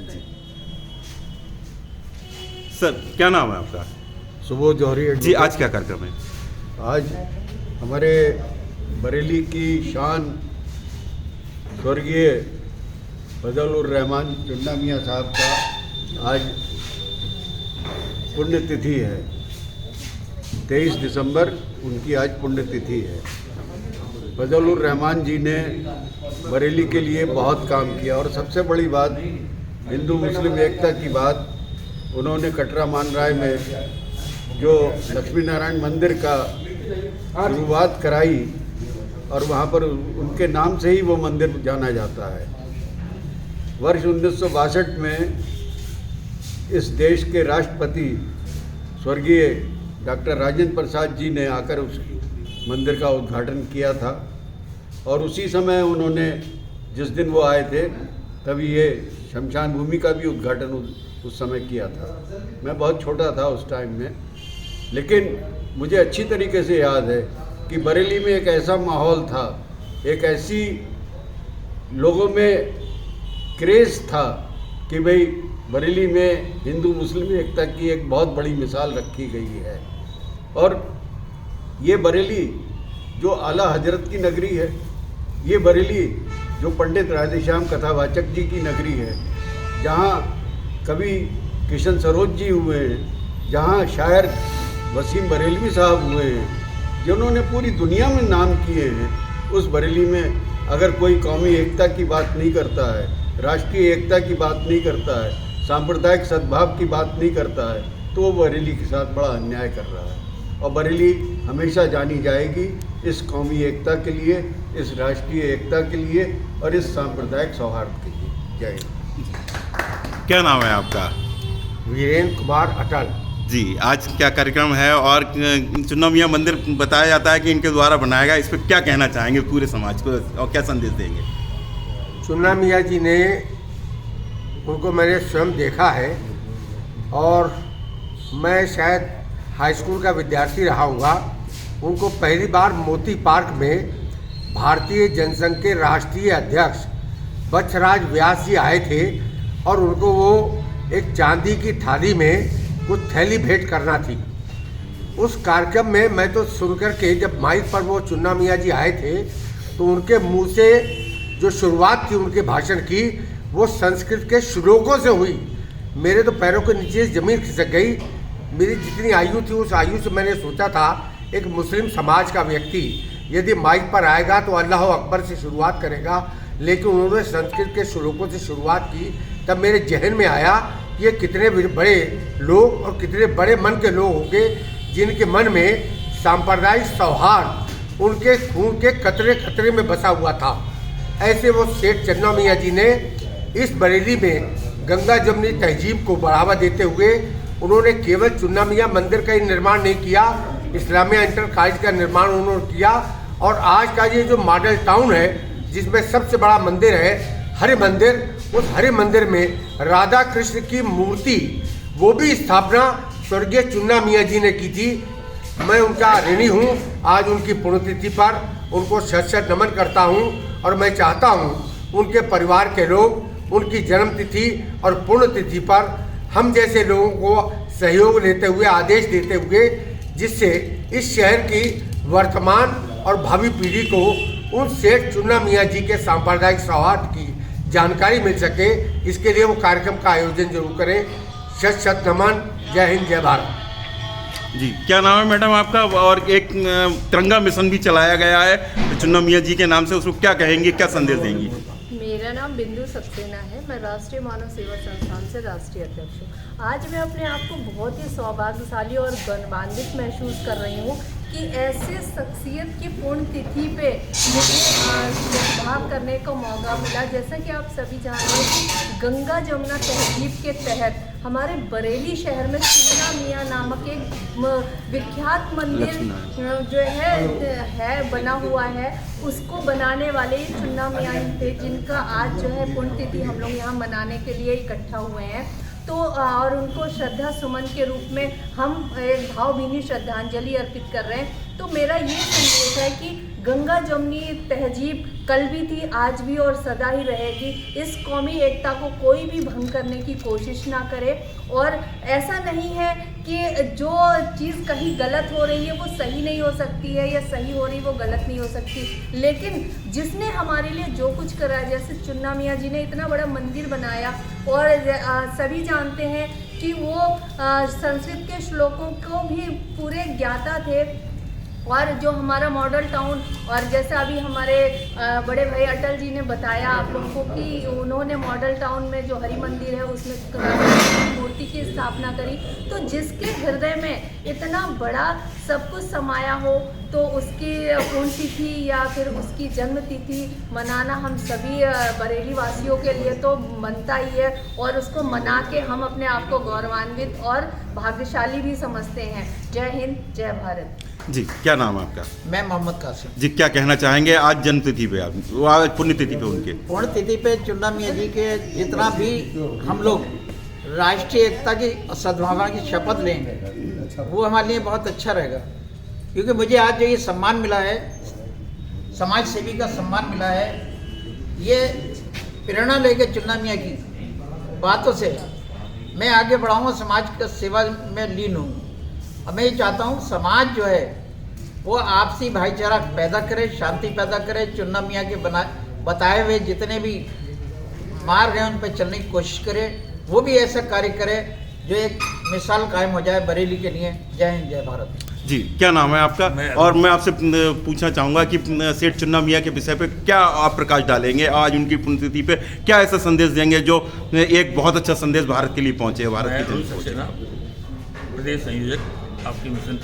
जी। Sir क्या नाम है आपका? सुबोध जौहरी जी, आज क्या कार्यक्रम है? आज हमारे बरेली की शान स्वर्गीय फजल रहमान चुन्ना मियाँ साहब का आज पुण्यतिथि है। 23 दिसंबर उनकी आज पुण्यतिथि है। फजल रहमान जी ने बरेली के लिए बहुत काम किया और सबसे बड़ी बात हिंदू मुस्लिम एकता की बात उन्होंने कटरा मान राय में जो लक्ष्मी नारायण मंदिर का शुरुआत कराई और वहाँ पर उनके नाम से ही वो मंदिर जाना जाता है। वर्ष 1962 में इस देश के राष्ट्रपति स्वर्गीय डॉक्टर राजेंद्र प्रसाद जी ने आकर उस मंदिर का उद्घाटन किया था और उसी समय उन्होंने जिस दिन वो आए थे तभी ये शमशान भूमि का भी उद्घाटन उस समय किया था। मैं बहुत छोटा था उस टाइम में, लेकिन मुझे अच्छी तरीके से याद है कि बरेली में एक ऐसा माहौल था, एक ऐसी लोगों में क्रेज़ था कि भाई बरेली में हिंदू मुस्लिम एकता की एक बहुत बड़ी मिसाल रखी गई है। और ये बरेली जो आला हजरत की नगरी है, ये बरेली जो पंडित राधेश्याम कथावाचक जी की नगरी है, जहाँ कवि किशन सरोज जी हुए हैं, जहाँ शायर वसीम बरेलवी साहब हुए हैं, जिन्होंने पूरी दुनिया में नाम किए हैं, उस बरेली में अगर कोई कौमी एकता की बात नहीं करता है, राष्ट्रीय एकता की बात नहीं करता है, सांप्रदायिक सद्भाव की बात नहीं करता है, तो वो बरेली के साथ बड़ा अन्याय कर रहा है। और बरेली हमेशा जानी जाएगी इस कौमी एकता के लिए, इस राष्ट्रीय एकता के लिए और इस सांप्रदायिक सौहार्द के लिए। जय हिंद। क्या नाम है आपका? वीरेंद्र कुमार अटल। जी, आज क्या कार्यक्रम है और चुन्ना मियाँ मंदिर बताया जाता है कि इनके द्वारा बनाया गया, इस पर क्या कहना चाहेंगे पूरे समाज को और क्या संदेश देंगे? चुन्ना मियाँ जी ने, उनको मैंने स्वयं देखा है और मैं शायद हाई स्कूल का विद्यार्थी रहा हूँगा। उनको पहली बार मोती पार्क में भारतीय जनसंघ के राष्ट्रीय अध्यक्ष बच्छराज व्यास जी आए थे और उनको वो एक चांदी की थाली में कुछ थैली भेंट करना थी। उस कार्यक्रम में मैं तो सुनकर के जब माइक पर वो चुन्ना मियाँ जी आए थे तो उनके मुंह से जो शुरुआत थी उनके भाषण की, वो संस्कृत के श्लोकों से हुई। मेरे तो पैरों के नीचे ज़मीन खिसक गई। मेरी जितनी आयु थी उस आयु से मैंने सोचा था एक मुस्लिम समाज का व्यक्ति यदि माइक पर आएगा तो अल्लाह अकबर से शुरुआत करेगा, लेकिन उन्होंने संस्कृत के श्लोकों से शुरुआत की। तब मेरे जहन में आया कि ये कितने बड़े लोग और कितने बड़े मन के लोग होंगे जिनके मन में सांप्रदायिक सौहार्द उनके खून के कतरे कतरे में बसा हुआ था। ऐसे वो सेठ चन्ना मियाँ जी ने इस बरेली में गंगा जमुनी तहजीब को बढ़ावा देते हुए उन्होंने केवल चुन्ना मियाँ मंदिर का ही निर्माण नहीं किया, इस्लामिया इंटर कॉलेज का निर्माण उन्होंने किया। और आज का ये जो मॉडल टाउन है जिसमें सबसे बड़ा मंदिर है हरि मंदिर, उस हरि मंदिर में राधा कृष्ण की मूर्ति वो भी स्थापना स्वर्गीय चुन्ना मियाँ जी ने की थी। मैं उनका ऋणी हूँ। आज उनकी पुण्यतिथि पर उनको शत शत नमन करता हूँ और मैं चाहता हूँ उनके परिवार के लोग उनकी जन्मतिथि और पुण्यतिथि पर हम जैसे लोगों को सहयोग लेते हुए, आदेश देते हुए, जिससे इस शहर की वर्तमान और भावी पीढ़ी को उन सेठ चुन्ना मियाँ जी के सांप्रदायिक सौहार्द की जानकारी मिल सके, इसके लिए वो कार्यक्रम का आयोजन जरूर करें। शत शत नमन। जय हिंद, जय भारत। जी, क्या नाम है मैडम आपका? और एक तिरंगा मिशन भी चलाया गया है चुन्ना मियाँ जी के नाम से, उसको क्या कहेंगे, क्या संदेश देंगी? मेरा नाम बिंदु सक्सेना है। मैं राष्ट्रीय मानव सेवा संस्थान से राष्ट्रीय अध्यक्ष हूँ। आज मैं अपने आप को बहुत ही सौभाग्यशाली और गौरवान्वित महसूस कर रही हूँ कि ऐसे शख्सियत की पुण्यतिथि पे मुझे भाग करने का मौका मिला। जैसा कि आप सभी जान रहे हैं कि गंगा जमुना तहजीब के तहत हमारे बरेली शहर में चुन्ना मियाँ नामक एक विख्यात मंदिर जो है बना हुआ है। उसको बनाने वाले चुन्ना मियाँ थे, जिनका आज जो है पुण्यतिथि हम लोग यहाँ मनाने के लिए इकट्ठा हुए हैं। तो और उनको श्रद्धा सुमन के रूप में हम एक भावभीनी श्रद्धांजलि अर्पित कर रहे हैं। तो मेरा ये संदेश है कि गंगा जमुनी तहजीब कल भी थी, आज भी और सदा ही रहेगी। इस कौमी एकता को कोई भी भंग करने की कोशिश ना करे। और ऐसा नहीं है कि जो चीज़ कहीं गलत हो रही है वो सही नहीं हो सकती है, या सही हो रही वो गलत नहीं हो सकती। लेकिन जिसने हमारे लिए जो कुछ करा है, जैसे चुन्ना मियाँ जी ने इतना बड़ा मंदिर बनाया, और सभी जानते हैं कि वो संस्कृत के श्लोकों को भी पूरे ज्ञाता थे। और जो हमारा मॉडल टाउन, और जैसा अभी हमारे बड़े भाई अटल जी ने बताया आप लोगों को कि उन्होंने मॉडल टाउन में जो हरि मंदिर है उसमें मूर्ति की स्थापना करी। तो जिसके हृदय में इतना बड़ा सब कुछ समाया हो, तो उसकी पुण्यतिथि या फिर उसकी जन्म तिथि मनाना हम सभी बरेली वासियों के लिए तो बनता ही है, और उसको मना के हम अपने आप को गौरवान्वित और भाग्यशाली भी समझते हैं। जय हिंद, जय भारत। जी, क्या नाम है आपका? मैं मोहम्मद कासिम। जी, क्या कहना चाहेंगे आज जन्मतिथि पे, आज पुण्यतिथि पे उनके? पुण्यतिथि पे चुन्ना मियाँ जी के जितना भी हम लोग राष्ट्रीय एकता की सद्भावना की शपथ लेंगे वो हमारे लिए बहुत अच्छा रहेगा, क्योंकि मुझे आज जो ये सम्मान मिला है, समाज सेवी का सम्मान मिला है, ये प्रेरणा लेके चुन्ना मियाँ की बातों से मैं आगे बढ़ाऊँगा, समाज का सेवा में लीन हूँ। अब मैं ये चाहता हूँ समाज जो है वो आपसी भाईचारा पैदा करे, शांति पैदा करे। चुन्ना मियाँ के बताए हुए जितने भी मार्ग हैं उन पर चलने की कोशिश करे, वो भी ऐसा कार्य करे जो एक मिसाल कायम हो जाए बरेली के लिए। जय हिंद, जय भारत। जी, क्या नाम है आपका? और मैं आपसे पूछना चाहूँगा कि सेठ चुन्ना मियाँ के विषय पे क्या आप प्रकाश डालेंगे आज उनकी पुण्यतिथि पे? क्या ऐसा संदेश देंगे जो एक बहुत अच्छा संदेश भारत के लिए पहुँचे, भारत की जनता को? प्रदेश संयोजक आपकी मिशन